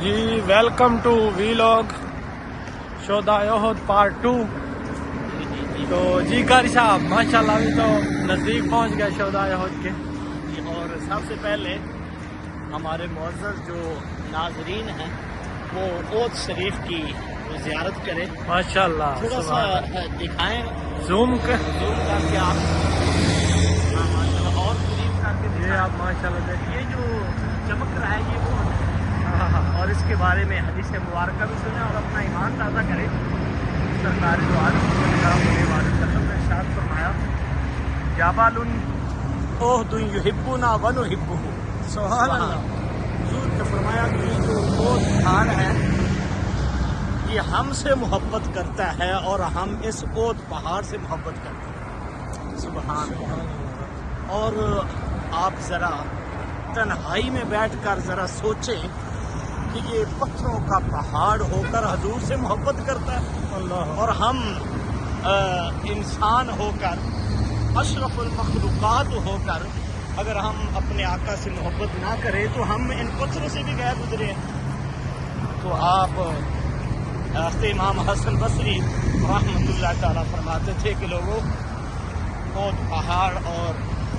G welcome to vlog شہدائے احد part 2۔ تو جی قاری صاحب ماشاءاللہ ابھی تو نزدیک پہنچ گئے شہدائے احد کے، اور سب سے پہلے ہمارے معزز جو ناظرین ہیں وہ احد شریف کی زیارت کریں، ماشاءاللہ تھوڑا سا دکھائیں، زوم کر کر کے آپ ماشاءاللہ اور قریب کر کے یہ دکھائیں۔ آپ ماشاءاللہ دیکھیں۔ یہ جو چمک رہا ہے یہ وہ اور اس کے بارے میں حدیث مبارکہ بھی سنیں اور اپنا ایمان تازہ کریں۔ سرکار جو عالم صلی اللہ علیہ وسلم نے ارشاد فرمایا جبل احد یحبنا ونحبہ، سبحان اللہ۔ حضور نے فرمایا کہ یہ جو احد پہاڑ ہے یہ ہم سے محبت کرتا ہے اور ہم اس احد پہاڑ سے محبت کرتے ہیں۔ سبحان اللہ۔ اور آپ ذرا تنہائی میں بیٹھ کر ذرا سوچیں کہ یہ پتھروں کا پہاڑ ہو کر حضور سے محبت کرتا ہے، اللہ اور ہم انسان ہو کر اشرف المخلوقات ہو کر اگر ہم اپنے آقا سے محبت نہ کریں تو ہم ان پتھروں سے بھی غیر گزرے ہیں۔ تو آپ امام حسن بصری رحمۃ اللہ تعالیٰ فرماتے تھے کہ لوگوں احد پہاڑ اور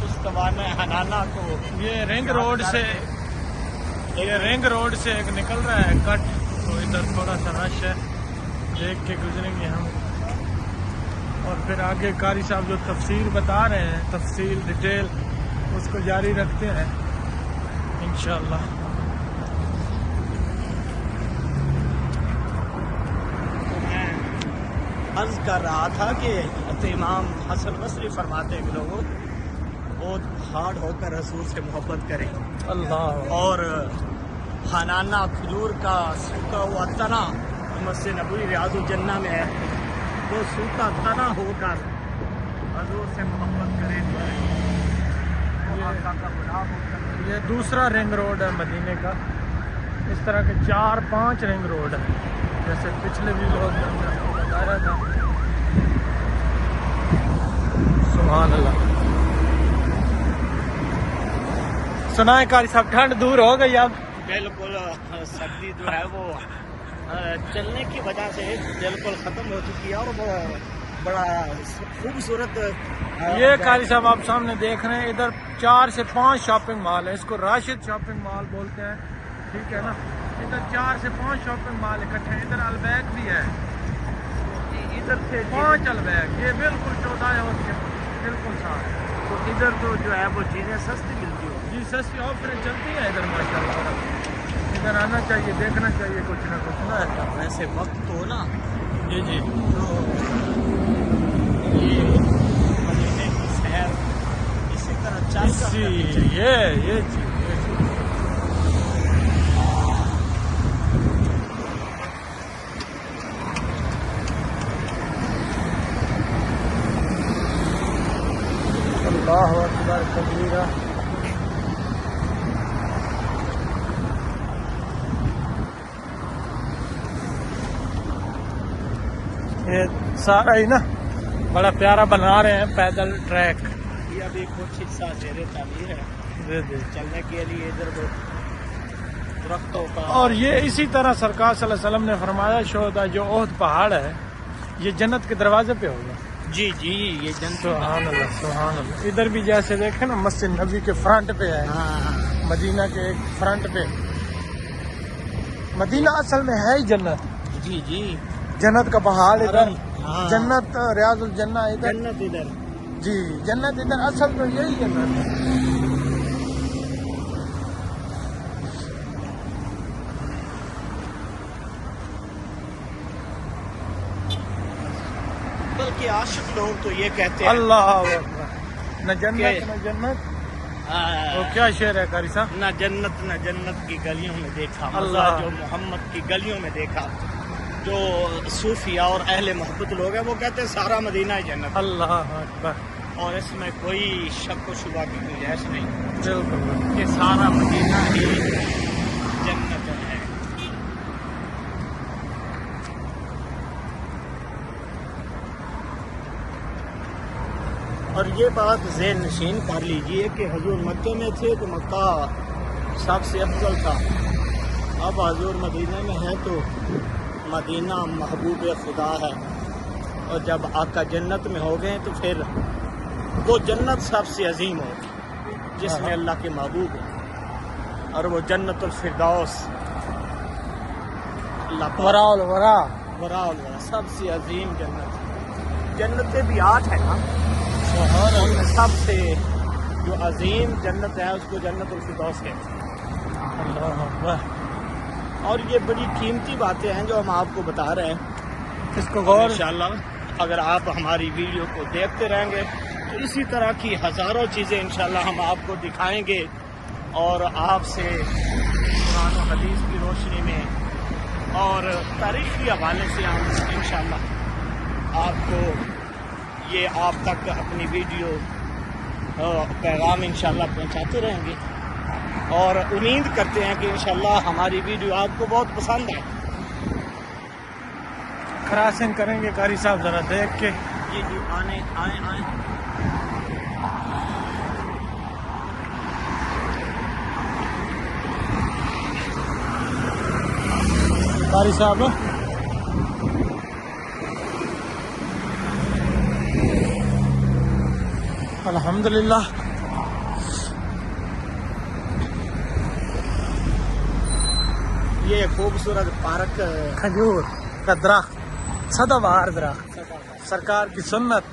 استوانہ حنانہ کو یہ رنگ روڈ سے ایک نکل رہا ہے کٹ، تو ادھر تھوڑا سا رش ہے، دیکھ کے گزریں گے ہم۔ اور پھر آگے قاری صاحب جو تفصیل بتا رہے ہیں، تفصیل ڈیٹیل اس کو جاری رکھتے ہیں انشاءاللہ۔ میں عرض کر رہا تھا کہ امام حسن بصری فرماتے ہیں کہ لوگوں احد پہاڑ ہو کر رسول سے محبت کریں، اللہ اور حنانہ کھجور کا سوکھا ہوا تنا مسجد نبوی ریاض الجنہ میں ہے، وہ سوکھا تنا ہو کر حضور سے محبت کریں، اور آقا کا غلام ہو کر۔ یہ دوسرا رنگ روڈ ہے مدینے کا، اس طرح کے 4-5 رنگ روڈ ہیں، جیسے پچھلے بھی لوگ نے آپ کو بتایا تھا۔ سبحان اللہ۔ سنائیں قاری صاحب، ٹھنڈ دور ہو گئی اب؟ بالکل سردی جو ہے وہ چلنے کی وجہ سے بالکل ختم ہو چکی ہے، اور بڑا خوبصورت یہ قاری صاحب آپ سامنے دیکھ رہے ہیں، ادھر 4 سے 5 شاپنگ مال ہے، اس کو راشد شاپنگ مال بولتے ہیں، ٹھیک ہے نا۔ ادھر 4 سے 5 شاپنگ مال اکٹھے ہیں، ادھر البیگ بھی ہے، ادھر سے 5 البیگ، یہ بالکل 14 احد کے بالکل ساتھ۔ تو ادھر تو جو ہے وہ چیزیں سستی ملتی ہو۔ جی سستی آفریں چلتی ہیں ادھر ماشاءاللہ، ادھر آنا چاہیے، دیکھنا چاہیے کچھ نہ کچھ نا۔ ویسے وقت تو نا جی جی تو یہ مدینے کی سیر اسی طرح چل کر کرنی چاہیے۔ یہ چیز اللہ اکبر کبیرہ۔ یہ سارا ہی نا بڑا پیارا بنا رہے ہیں پیدل ٹریک۔ یہ ابھی کچھ حصہ زیر تعمیر ہے جی جی۔ چلنے کے لیے، ادھر وہ درختوں کا۔ اور یہ اسی طرح سرکار صلی اللہ علیہ وسلم نے فرمایا شہداء جو احد پہاڑ ہے یہ جنت کے دروازے پہ ہوگا۔ جی جی یہ سبحان اللہ سبحان اللہ۔ ادھر بھی جیسے دیکھیں نا مسجد نبی کے فرنٹ پہ ہے، ہاں مدینہ کے ایک فرنٹ پہ۔ مدینہ اصل میں ہے ہی جنت، جی جی جنت کا پہاڑ ادھر، ہاں۔ جنت ریاض الجنہ ادھر، جنت ادھر۔ جی جنت ادھر، اصل تو یہی جنت ہے۔ بلکہ عاشق لوگ تو یہ کہتے ہیں اللہ اکبر، نہ جنت نہ جنت۔ وہ کیا شعر ہے قاری صاحب؟ نہ جنت کی گلیوں میں دیکھا مزہ اللہ۔ جو محمد کی گلیوں میں دیکھا۔ جو صوفیاء اور اہل محبت لوگ ہیں وہ کہتے ہیں سارا مدینہ ہی جنت، اللہ اکبر، اور اس میں کوئی شک و شبہ کی گنجائش نہیں بالکل۔ کہ سارا مدینہ ہی جنت ہے۔ اور یہ بات ذہن نشین کر لیجئے کہ حضور مکے میں تھے تو مکہ سب سے افضل تھا، اب حضور مدینہ میں ہے تو مدینہ محبوب خدا ہے، اور جب آقا جنت میں ہو گئے تو پھر وہ جنت سب سے عظیم ہوگی جس میں اللہ کے محبوب ہیں، اور وہ جنت الفردوس اللہ ورا الورا ورا سب سے عظیم جنت ہے۔ جنتیں بھی 8 ہیں نا، ان میں سب سے جو عظیم جنت ہے اس کو جنت الفردوس کہتے ہیں۔ اللہ اکبر۔ اور یہ بڑی قیمتی باتیں ہیں جو ہم آپ کو بتا رہے ہیں، اس کو غور انشاءاللہ اگر آپ ہماری ویڈیو کو دیکھتے رہیں گے تو اسی طرح کی ہزاروں چیزیں انشاءاللہ ہم آپ کو دکھائیں گے، اور آپ سے قرآن و حدیث کی روشنی میں اور تاریخی حوالے سے ہم انشاءاللہ آپ کو یہ آپ تک اپنی ویڈیو پیغام انشاءاللہ پہنچاتے رہیں گے، اور امید کرتے ہیں کہ انشاءاللہ ہماری ویڈیو آپ کو بہت پسند آئے۔ کراسنگ کریں گے قاری صاحب ذرا دیکھ کے۔ جی آئیں۔ قاری صاحب الحمدللہ یہ خوبصورت پارک کھجور کا درخت، سدا بہار درخت، سرکار کی سنت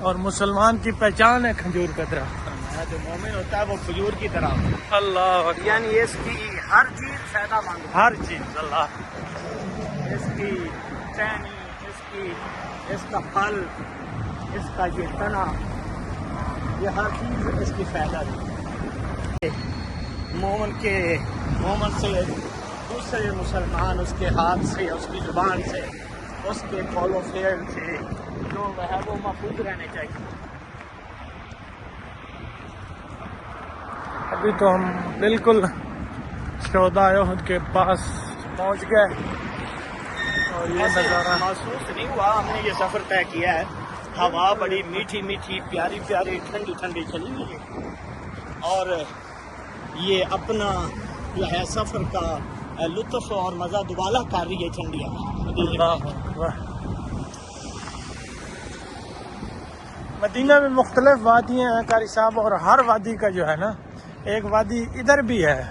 اور مسلمان کی پہچان ہے کھجور کا درخت۔ جو مومن ہوتا ہے وہ کھجور کی طرح ہوتا ہے، اللہ اکبر۔ یعنی اس کی ہر چیز فائدہ مند ہے، ہر چیز اللہ، اس کی ٹہنی، اس کا پھل، اس کا یہ تنا، یہ ہر چیز اس کی فائدہ دی۔ مومن سے دوسرے مسلمان اس کے ہاتھ سے، اس کی زبان سے، اس کے قول و فعل سے جو ہے وہ محفوظ رہنے چاہیے۔ ابھی تو ہم بالکل شہدائے احد کے پاس پہنچ گئے، اور یہ ایسے نظارہ محسوس نہیں ہوا، ہم نے یہ سفر طے کیا ہے، ہوا بڑی میٹھی میٹھی پیاری پیاری ٹھنڈی ٹھنڈی چلی ہوئی ہے، اور یہ اپنا جو ہے سفر کا لطف اور مزہ دوبالا کر رہی ہے ٹھنڈی ہوا۔ اللہ اکبر۔ مدینہ میں مختلف وادیاں ہیں قاری صاحب، اور ہر وادی کا جو ہے نا، ایک وادی ادھر بھی ہے،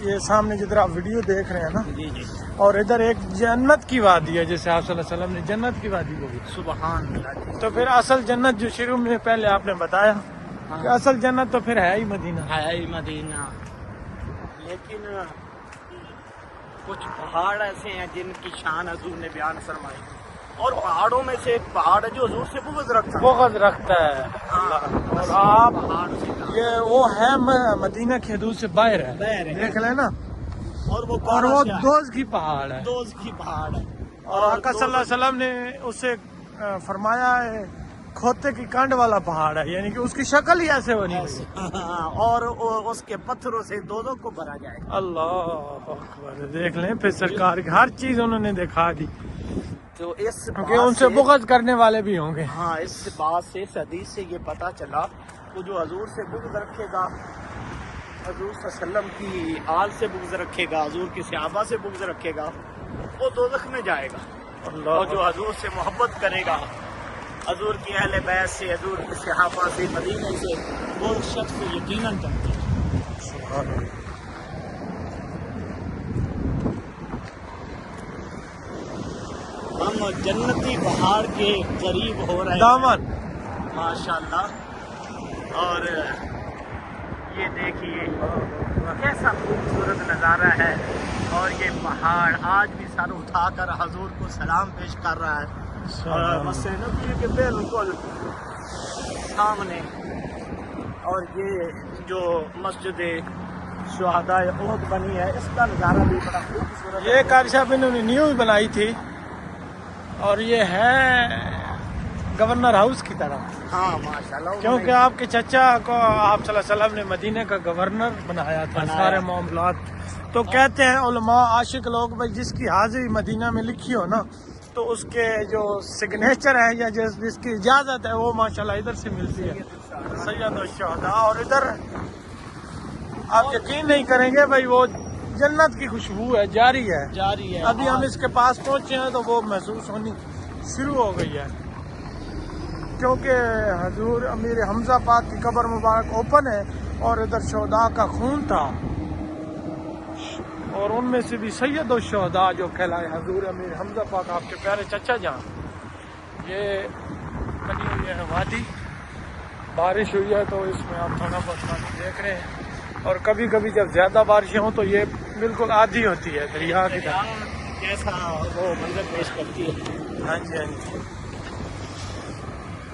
یہ سامنے جدھر آپ ویڈیو دیکھ رہے ہیں نا، جی جی اور ادھر ایک جنت کی وادی ہے، جیسے آپ صلی اللہ علیہ وسلم نے جنت کی وادی کو بھی۔ سبحان اللہ۔ تو پھر اصل جنت جو شروع میں پہلے آپ نے بتایا کہ اصل جنت تو پھر ہے ہی مدینہ۔ ہے مدینہ، لیکن کچھ پہاڑ ایسے ہیں جن کی شان حضور نے بیان فرمائی، اور پہاڑوں میں سے ایک پہاڑ ہے جو حضور سے بغض رکھتا ہے۔ بغض رکھتا ہے، اور آپ پہاڑ سے کہا۔ یہ وہ ہے مدینہ کی حدود سے باہر ہے، باہر ہے۔ دیکھ لیں نا، اور وہ اور وہ دوز کی پہاڑ ہے، دوز کی پہاڑ ہے، اور آقا صلی اللہ علیہ وسلم نے اسے فرمایا ہے کھوتے کی کانڈ والا پہاڑ ہے، یعنی کہ اس کی شکل ہی ایسے بنی ہوئی ہے۔ اور اس کے پتھروں سے دوزخ کو بھرا جائے گا۔ اللہ اکبر، دیکھ لیں پھر سرکار کی ہر چیز انہوں نے دکھا دی، تو اس کیونکہ ان سے بغض کرنے والے بھی ہوں گے۔ ہاں، اس بات سے، اس حدیث سے یہ پتا چلا کہ جو حضور سے بغض رکھے گا، حضور صلی اللہ علیہ وسلم کی آل سے بغض رکھے گا، حضور کی صحابہ سے بغض رکھے گا، وہ دوزخ میں جائے گا، اور جو حضور سے محبت کرے گا، حضور کی اہل بیت سے، حضور کی صحابہ سے، مدینے سے، وہ شخص یقیناً جانتے ہیں۔ ہم جنتی پہاڑ کے قریب ہو رہے ہیں دامن ماشاءاللہ، اور یہ دیکھیے کیسا خوبصورت نظارہ ہے، اور یہ پہاڑ آج بھی سر اٹھا کر حضور کو سلام پیش کر رہا ہے، اور مسجد نبوی کے بالکل سامنے، اور یہ جو مسجد شہداء احد بنی ہے، اس کا نظارہ بھی بڑا خوبصورت ہے۔ یہ قاری صاحب انہوں نے نیوز بنائی تھی، اور یہ ہے گورنر ہاؤس کی طرح، ہاں ماشاءاللہ، کیونکہ آپ کے چچا کو آپ صلی اللہ علیہ وسلم نے مدینہ کا گورنر بنایا تھا سارے معاملات۔ تو کہتے ہیں علماء عاشق لوگ بھائی جس کی حاضری مدینہ میں لکھی ہو نا، تو اس کے جو سگنیچر ہے یا جس کی اجازت ہے وہ ماشاءاللہ ادھر سے ملتی ہے، سید الشہداء۔ اور ادھر آپ یقین نہیں کریں گے بھائی، وہ جنت کی خوشبو ہے، جاری ہے جاری ہے. ابھی ہم اس کے پاس پہنچے ہیں تو وہ محسوس ہونی شروع ہو گئی ہے، کیونکہ حضور امیر حمزہ پاک کی قبر مبارک اوپن ہے اور ادھر شہداء کا خون تھا، اور ان میں سے بھی سید الشہداء جو کہلائے حضور امیر حمزہ پاک آپ کے پیارے چچا جان. یہ بنی ہوئی ہے وادی، بارش ہوئی ہے تو اس میں آپ تھوڑا بہت پانی دیکھ رہے ہیں، اور کبھی کبھی جب زیادہ بارشیں ہوں تو یہ بالکل آدھی ہوتی ہے دریا کی طرح. کیسا وہ منظر پیش کرتی ہے. ہاں جی ہاں جی.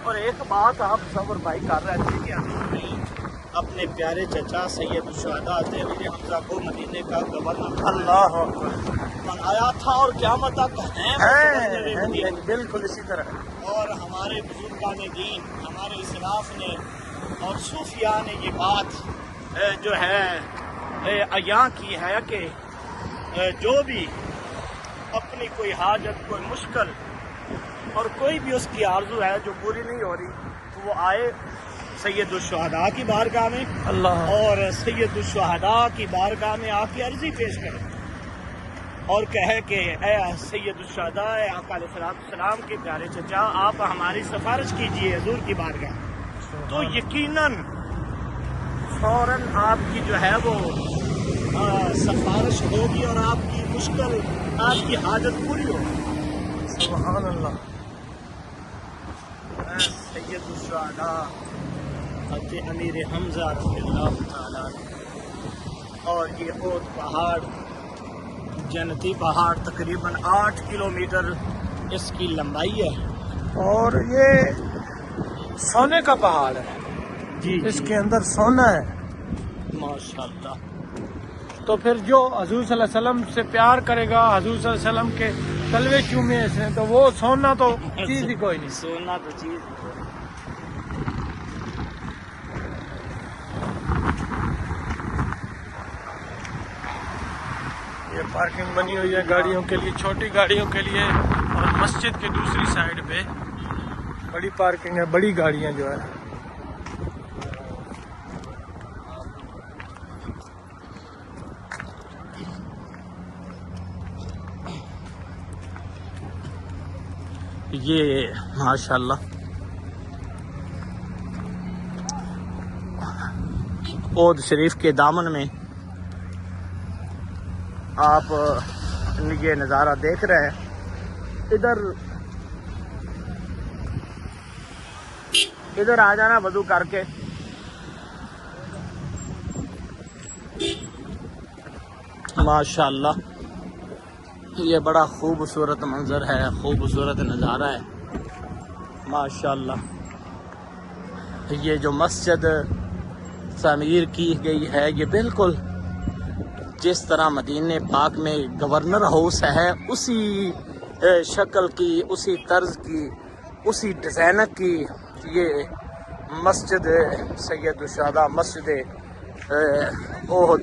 اور ایک بات آپ صبر بھائی کر رہے تھے کہ ہم نے اپنے پیارے چچا سید الشہداء امیر حمزہ کو مدینے کا گورنر اللہ اکبر بنایا تھا، اور قیامت تک ہیں بالکل اسی طرح. اور ہمارے بزرگان دین، ہمارے اسلاف نے اور صوفیاء نے یہ بات جو ہے عیاں کی ہے کہ جو بھی اپنی کوئی حاجت، کوئی مشکل اور کوئی بھی اس کی آرزو ہے جو پوری نہیں ہو رہی، تو وہ آئے سید الشہداء کی بارگاہ میں اللہ اور سید الشہداء کی بارگاہ میں آ کے عرضی پیش کرے اور کہے کہ اے سید الشہداء، اے آقا علیہ السلام کے پیارے چچا، آپ ہماری سفارش کیجئے حضور کی بارگاہ. تو یقیناً فوراً آپ کی جو ہے وہ سفارش ہوگی اور آپ کی مشکل، آپ کی حاجت پوری ہوگی. سبحان اللہ. سید الشہداء حضرت امیر حمزہ رضی اللہ تعالیٰ عنہ. اور یہ اود پہاڑ، جنتی پہاڑ، تقریباً 8 کلومیٹر اس کی لمبائی ہے، اور یہ سونے کا پہاڑ ہے. جی اس کے اندر سونا ہے. ماشاءاللہ. تو پھر جو حضور صلی اللہ علیہ وسلم سے پیار کرے گا، حضور صلی اللہ علیہ وسلم کے تلوے چومے سے، تو وہ سونا تو چیز ہی کوئی نہیں. سونا تو چیز. یہ پارکنگ بنی ہوئی ہے گاڑیوں کے لیے، چھوٹی گاڑیوں کے لیے، اور مسجد کے دوسری سائڈ پہ بڑی پارکنگ ہے، بڑی گاڑیاں جو ہے. یہ ماشاءاللہ اود شریف کے دامن میں آپ یہ نظارہ دیکھ رہے ہیں. ادھر آ جانا وضو کر کے. ماشاءاللہ یہ بڑا خوبصورت منظر ہے، خوبصورت نظارہ ہے ماشاءاللہ. یہ جو مسجد تعمیر کی گئی ہے، یہ بالکل جس طرح مدینہ پاک میں گورنر ہاؤس ہے اسی شکل کی، اسی طرز کی، اسی ڈیزائن کی یہ مسجد سید الشہداء، مسجد احد،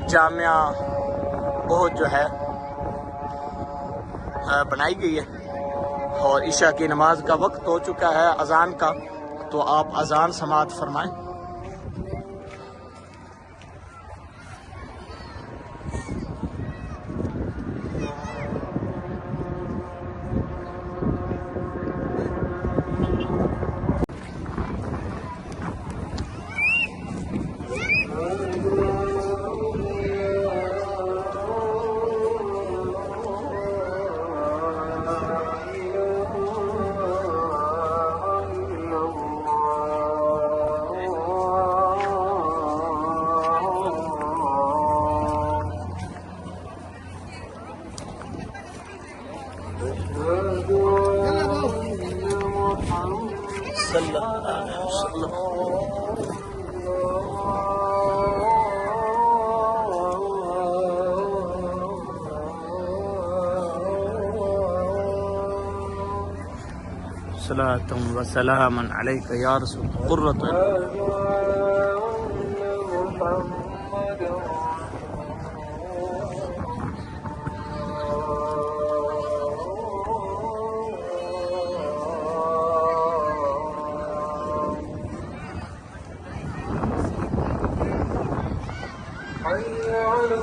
جامعہ احد جو ہے بنائی گئی ہے. اور عشاء کی نماز کا وقت ہو چکا ہے، اذان کا، تو آپ اذان سماعت فرمائیں. صلی اللہ علیہ وسلم. صلاۃ و سلام علیک یا رسول قرۃ على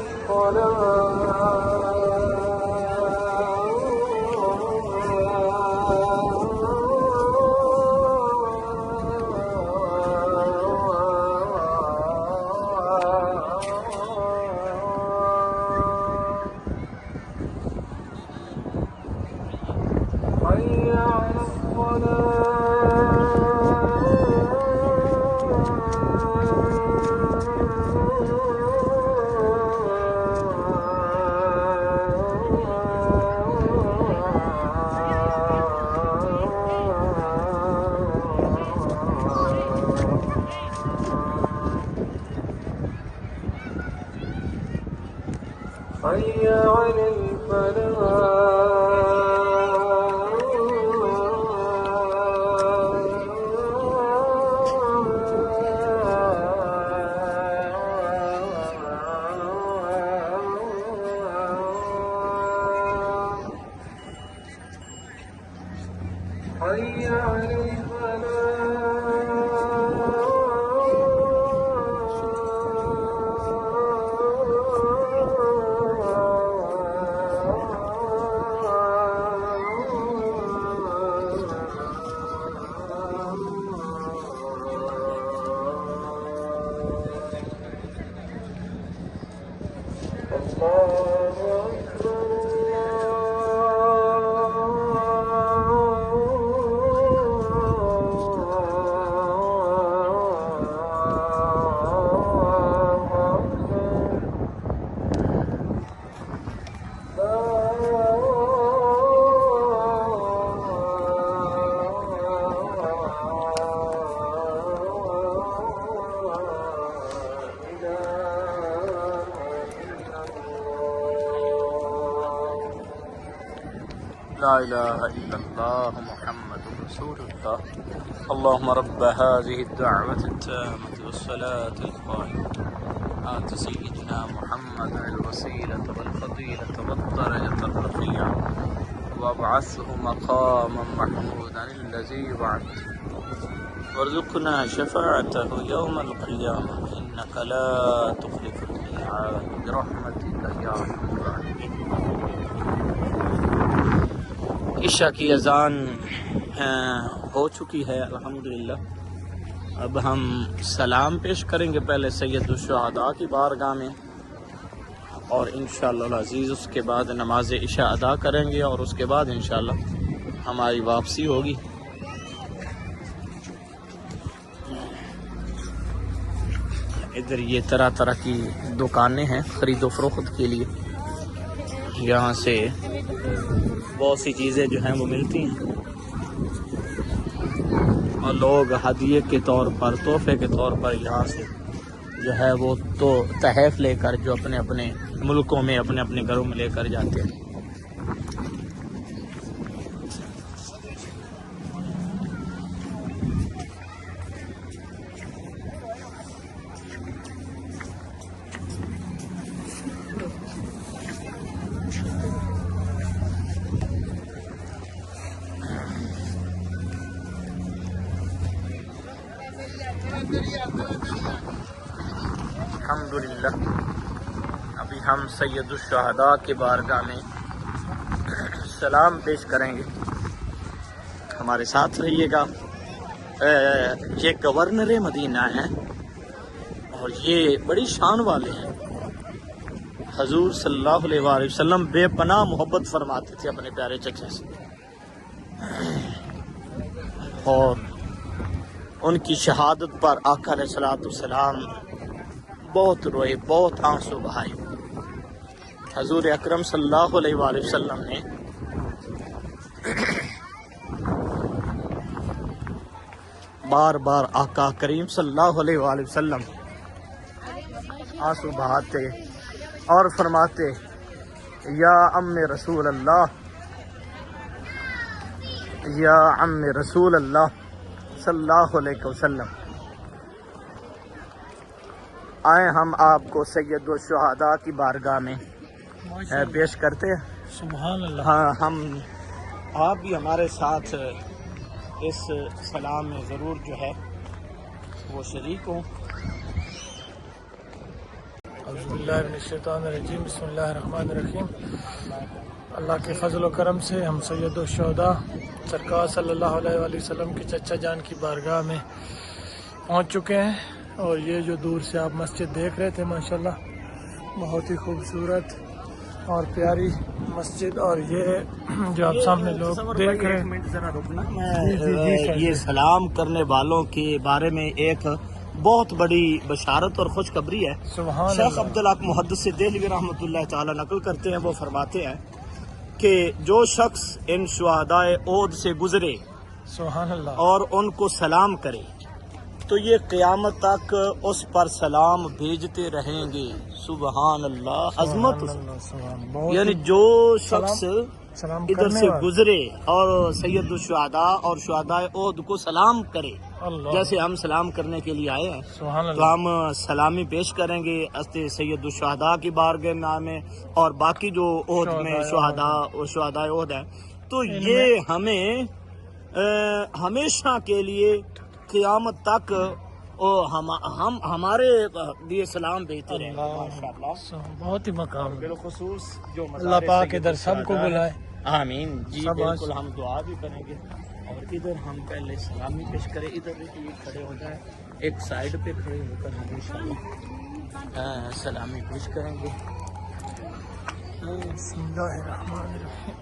حي على الفلاح حي على لا إله إلا الله محمد رسول الله اللهم رب هذه الدعوة التامة والصلاة القائمة آت سيدنا محمد الوسيلة والفضيلة والدرجة الرفيعة وابعثه مقاما محمودا الذي وعدته وارزقنا شفاعته يوم القيامة إنك لا تخلف الميعاد برحمتك يا أرحم الراحمين. عشاء کی اذان ہو چکی ہے الحمدللہ. اب ہم سلام پیش کریں گے پہلے سید الشہداء کی بارگاہ میں اور انشاءاللہ العزیز اس کے بعد نماز عشاء ادا کریں گے اور اس کے بعد انشاءاللہ ہماری واپسی ہوگی. ادھر یہ طرح طرح کی دکانیں ہیں خرید و فروخت کے لیے. یہاں سے بہت سی چیزیں جو ہیں وہ ملتی ہیں اور لوگ ہدیے کے طور پر تحفے کے طور پر یہاں سے جو ہے وہ تو تحائف لے کر جو اپنے اپنے ملکوں میں اپنے اپنے گھروں میں لے کر جاتے ہیں. الحمدللہ ابھی ہم سید الشہداء کے بارگاہ میں سلام پیش کریں گے. ہمارے ساتھ رہیے گا. یہ گورنر مدینہ ہیں اور یہ بڑی شان والے ہیں. حضور صلی اللہ علیہ وآلہ وسلم بے پناہ محبت فرماتے تھے اپنے پیارے چچا سے اور ان کی شہادت پر آقا علیہ السلام بہت روئے, بہت آنسو بہائے. حضور اکرم صلی اللہ علیہ وآلہ وسلم نے بار بار آقا کریم صلی اللہ علیہ وآلہ وسلم آنسو بہاتے اور فرماتے یا ام رسول اللہ, یا ام رسول اللہ صلی اللہ علیہ وسلم. آئیں ہم آپ کو سید الشہداء کی بارگاہ میں پیش کرتے ہیں. سبحان اللہ. ہاں ہم آپ بھی ہمارے ساتھ اس سلام میں ضرور جو ہے وہ شریک ہوں. باللہ من الشیطان الرجیم بسم اللہ الرحمن الرحیم. اللہ کے فضل و کرم سے ہم سید الشہداء سرکار صلی اللہ علیہ وآلہ وسلم کی چچا جان کی بارگاہ میں پہنچ چکے ہیں. اور یہ جو دور سے آپ مسجد دیکھ رہے تھے ماشاءاللہ بہت ہی خوبصورت اور پیاری مسجد. اور یہ جو آپ سامنے لوگ دیکھ رہے ہیں ذرا رکنا، جی، میں یہ سلام کرنے والوں کے بارے میں ایک بہت بڑی بشارت اور خوشخبری ہے. سبحان شیخ اللہ. عبدالحق محدث دہلوی رحمۃ اللہ تعالی نقل کرتے ہیں، وہ فرماتے ہیں کہ جو شخص ان شہدائے احد سے گزرے سبحان اللہ. اور ان کو سلام کرے تو یہ قیامت تک اس پر سلام بھیجتے رہیں گے. سبحان اللہ، عظمت. یعنی جو شخص سلام ادھر کرنے سے والا. گزرے اور سید الشہداء اور شہدائے احد کو سلام کرے، اللہ. جیسے ہم سلام کرنے کے لیے آئے ہیں، سبحان تو اللہ. ہم سلامی پیش کریں گے سید الشہداء کی بارگاہ میں اور باقی جو عہد میں شہداء عہد ہے. تو یہ ہمیں ہمیشہ کے لیے قیامت تک ہم ہمارے لیے سلام بھیجتے رہیں گے. ماشاءاللہ، بہت ہی مقام ہے. بالخصوص جو اللہ پاک ادھر سب کو بلائے. آمین. جی سب بالکل، ہم دعا بھی کریں گے اور ادھر ہم پہلے سلامی پیش کریں. ادھر یہ کھڑے ہو جائیں، ایک سائیڈ پہ کھڑے ہو کر ہم انشاءاللہ سلامی پیش کریں گے. بسم اللہ الرحمن الرحیم.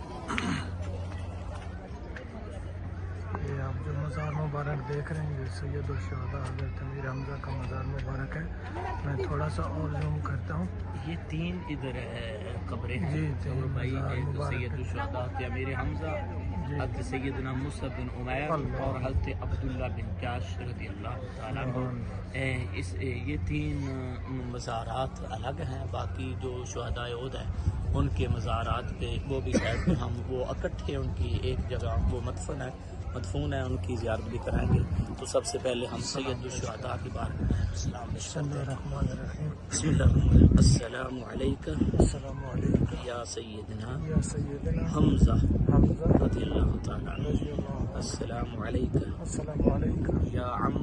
یہ آپ جو مزار مبارک دیکھ رہے ہیں یہ سید الشہداء حضرت امیر حمزہ کا مزار مبارک ہے. میں تھوڑا سا اور زوم کرتا ہوں. یہ تین ادھر قبریں ہیں. جی، تین بھائی، مزار ایک مبارک سید الشہداء تھے امیر حمزہ، جی. حضرت سیدنا مصعب بن عمیر اللہ. اور حضرت عبداللہ بن جاش رضی اللہ تعالیٰ عنہ. یہ تین مزارات الگ ہیں. باقی جو شہدائے احد ہیں ان کے مزارات پہ وہ بھی شاید پہ ہم وہ اکٹھے ان کی ایک جگہ وہ مدفون ہے، ان کی زیارت بھی کرائیں گے. تو سب سے پہلے ہم سید الشہداء کی بارگاہ میں سلام پیش بسم اللہ کرتے ہیں. الرحمن الرحیم. بسم اللہ الرحمن الرحیم. السلام علیکم السلام علیکم یا سیدنا یا سیدنا حمزہ حمزہ رضی اللہ تعالیٰ عنہ. رضی اللہ عنہ. السلام علیکم السلام علیکم یا عم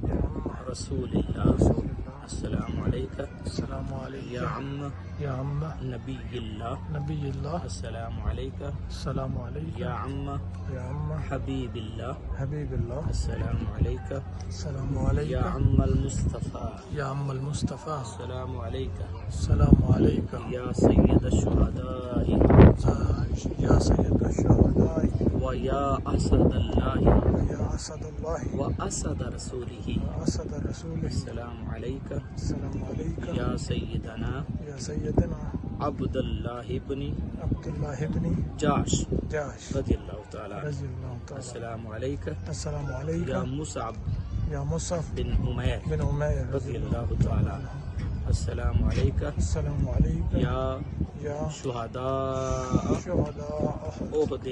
یا عم رسول اللہ. رسول اللہ. السلام علیکم السلام یا علیکم عم یا عم نبی اللہ. نبی اللہ. السلام علیکم السلام علیکم یا عم یا عم حبیب اللہ. حبیب اللہ. السلام علیکم السلام یا علیکم عم المصطفیٰ. یا عم المصطفیٰ. السلام علیکم السلام علیکم یا سید الشہداء یا سید الشہداء و یا اسد اللہ یا اسد اللہ و اسد رسولہ. اسد رسول. السلام علیکم السلام علیکم یا سیدنا یا سیدنا عبداللہ ابن عبداللہ ابن جاش جاش رضی اللہ تعالیٰ. رضی اللہ تعالیٰ. السلام علیکم السلام یا علیکم مصعب یا مصعب بن عمیر بن عمیر رضی اللہ تعالیٰ. السلام علیکم السلام علیکم یا یا شہداء شہداء احد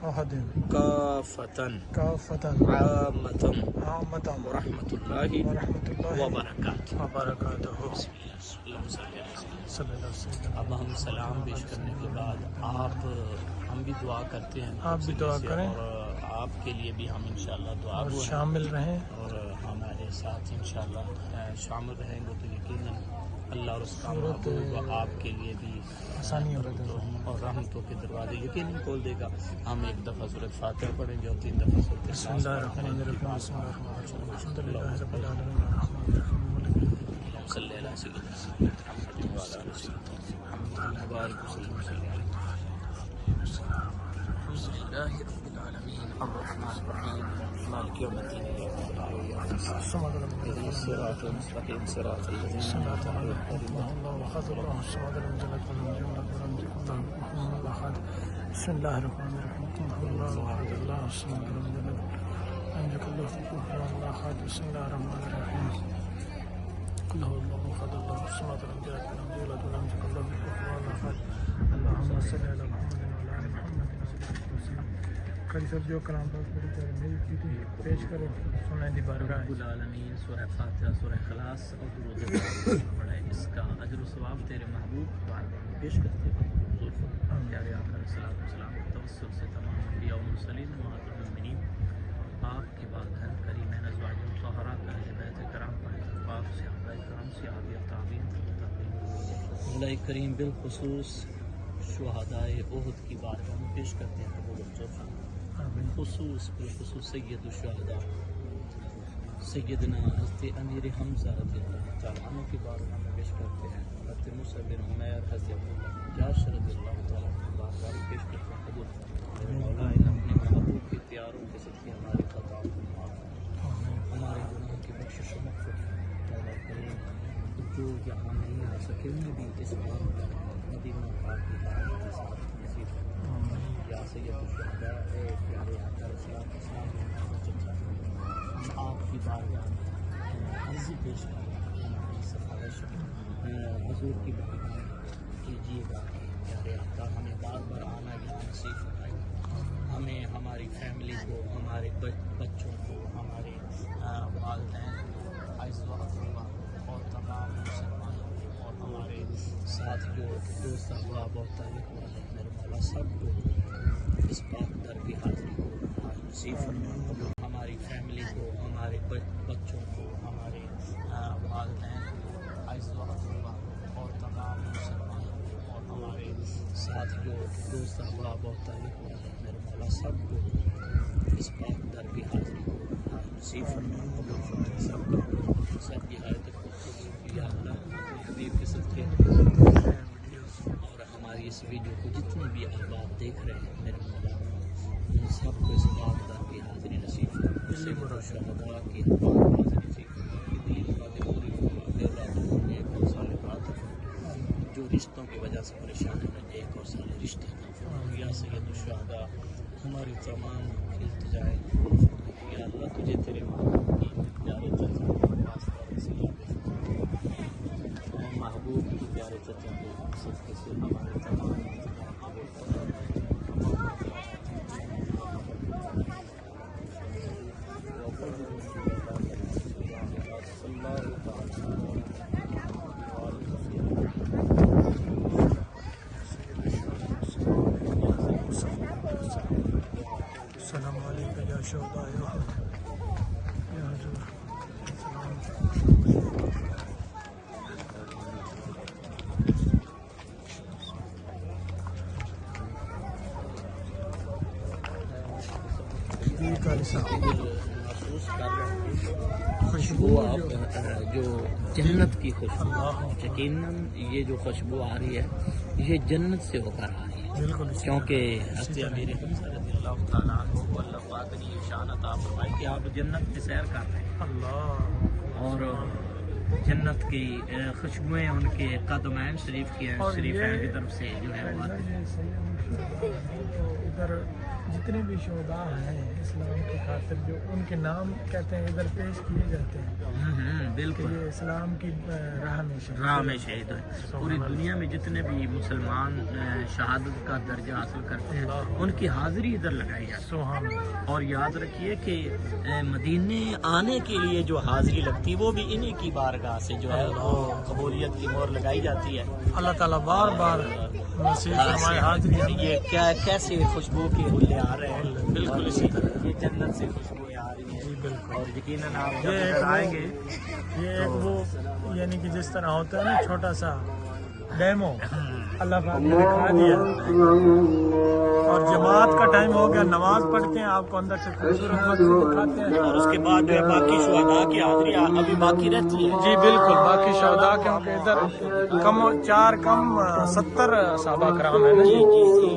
احد کافتن کافتن عامتن عامتاً ورحمۃ اللہ ورحمۃ اللہ وبرکاتہ. وبرکاتہ. بسم اللہ. اللہم صلی علی سیدنا. صلی اللہ علیہ وسلم. اب ہم سلام پیش کرنے کے بعد ہم بھی دعا کرتے ہیں. آپ بھی دعا کریں اور آپ کے لیے بھی ہم انشاءاللہ دعا اور گو ہیں شامل رہیں. اور ہمارے ساتھ انشاءاللہ شامل رہیں گے تو یقیناً اللہ اور اس کا محبوب آپ کے لیے بھی آسانی ہو رہی ہے. اور رحمتوں کے دروازے یقیناً کھول دے گا. ہم ایک دفعہ سورۃ فاتحہ پڑھیں گے اور 3 دفعہ سورۃ بسم اللہ الرحمن الرحیم. بسم اللہ الرحمن الرحیم. الحمد للہ رب العالمین الرحمن الرحیم مالک یوم الدین. صلی اللہ علیہ محمد وعلی آلہ سیدنا مبارک وسلم. الحمد للہ رب العالمین الرحمن الرحیم مالک یوم الدین. الصمد لم يلد ولم صراط المستقیم صراط الذین صراط أنعمت الذين أنعمت الله وخذ الله الصمد لم يلد ولم يولد ولم يكن له كفوا أحد. بسم الله الرحمن الرحيم. قل هو الله أحد الله الصمد لم يلد ولم يكن له كفوا أحد. بسم الله الرحمن الرحيم. قل هو الله أحد الله الصمد لم يلد ولم يولد ولم يكن له كفوا أحد. اللهم صل على محمد وعلى آل محمد. کئی سب جو کلام پاک پڑھی کر میری کی تھی پیش کرو سنیں دی بارگاہ. رب العالمین سورہ فاتحہ سورہ اخلاص اور درود پاک پڑھے. اس کا اجر و ثواب تیرے محبوب بارگاہ میں پیش کرتے ہیں. حضور پیارے آقا علیہ الصلوۃ والسلام کے توسل سے تمام انبیاء و مرسلین و المؤمنین آپ کے بعد ہے کریم ازواج مطہرات اہل بیت کرام پر پاک صحابہ کرام صحابہ تابعین اللہ کریم بالخصوص شہدائے احد کی بارگاہ میں پیش کرتے ہیں قبول بالخصوص سید الشہداء سیدنا حضرت امیر حمزہ رضی اللہ تعالیٰ عنہ کی بارگاہ میں پیش کرتے ہیں حضرت مصعب بن عمیر حضرت عبداللہ جاش رضی اللہ تعالیٰ عنہ کی بارگاہ میں پیش کرتے ہیں قبول میرے مولا اپنے محبوب کے پیاروں کے صدقے ہماری خطاؤں کو معاف کریں، ہمارے گناہوں کی بخشش و مغفرت مولا کریم جو یہاں نہیں آ سکے انہیں بھی اس بار مدینہ پاک کی حالت کے ساتھ نصیب کریں یا سید الشہداء اے پیارے آقا رسول اسلام ہم آپ کی بارگاہ میں عرضی پیش کریں ہماری سفارش حضور کی بارگاہ میں کیجیے گا پیارے آقا ہمیں بار بار آنا یہاں نصیب فرمائے، ہمیں ہماری فیملی کو ہمارے بچوں کو ہمارے والدین عز و اقربا اور تمام مسلمانوں کو اور ہمارے ساتھیوں دوست احباب اور تعلق والے میرے مولا سب کو اس پاک در کی حاضری کو نصیب فرمائے، ہماری فیملی کو ہمارے بچوں کو ہمارے والدین عز و اقربا اور تمام مسلمانوں کو اور ہمارے ساتھیوں دوست احباب اور تعلق والے میرے مولا سب کو اس پاک در کی حاضری کو نصیب فرمائے، سب کو سب کی حیات خوبصورت یا اللہ حبیب کے صدقے اور ہماری اس ویڈیو کو جتنے بھی احباب دیکھ رہے ہیں میرے مولا ان سب کو اس پاک در کی حاضری نصیب فرمائے، شہداء کی حاضری نصیب فرمائے، دین باتیں پوری فرمائے، اولادوں کو ایک اور سال عطا فرمائے، جو رشتوں کی وجہ سے پریشان ہیں ایک اور سال رشتے عطا فرمائے، یا سید الشہداء ہماری تمام التجائے یا اللہ تجھے تیرے محبوب کی پیارے چچا کے واسطہ وسیلہ اور محبوب کی پیارے چچا کے صدقے سے ہمارے تمام السلام علیکم یا شہداء یا حضور محسوس کر رہے ہیں خوشبو آپ جو جنت کی خوشبو، یقیناً یہ جو خوشبو آ رہی ہے یہ جنت سے ہو کر آ رہی ہے، بالکل کیونکہ حضرت امیر حمزہ رضی اللہ تعالیٰ عنہ کو اللہ پاک نے یہ شان عطا فرمائی کہ آپ جنت میں سیر کر رہے ہیں اللہ اور جنت کی خوشبوئیں ان کے قدمین شریف کی ہیں، شریفین کی طرف سے جو ہے وہ آتی ہیں۔ ادھر جتنے بھی شہداء ہیں اسلام کی خاطر جو ان کے نام کہتے ہیں ادھر پیش کیے جاتے ہیں بالکل یہ اسلام کی راہ میں شہید ہوئے، پوری دنیا میں جتنے بھی مسلمان شہادت کا درجہ حاصل کرتے ہیں ان کی حاضری ادھر لگائی جاتی ہے، اور یاد رکھیے کہ مدینے آنے کے لیے جو حاضری لگتی ہے وہ بھی انہی کی بارگاہ سے جو ہے وہ قبولیت کی مہر لگائی جاتی ہے۔ اللہ تعالیٰ بار بار نصیب فرمائے حاضری۔ یہ کیا کیسے خوشبو کے حلے آ رہے ہیں، بالکل اسی طرح یہ جنت سے خوشبوئیں آ رہی ہیں، بالکل، اور یقیناً آپ جب آئیں گے یہ ایک وہ یعنی کہ جس طرح ہوتا ہے نا چھوٹا سا ڈیمو اللہ پاک نے دکھا دیا، اور جماعت کا ٹائم ہو گیا، نماز پڑھتے ہیں، آپ کو اندر سے خوبصورت وقت دکھاتے ہیں، اور اس کے بعد جو ہے باقی شہداء کی حاضری ابھی باقی رہتی ہے۔ جی بالکل، باقی شہداء کیونکہ ادھر کم 70 صحابہ کرام ہیں نا جی جی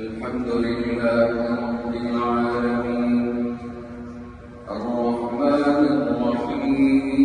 الحمد لله رب العالمين الرحيم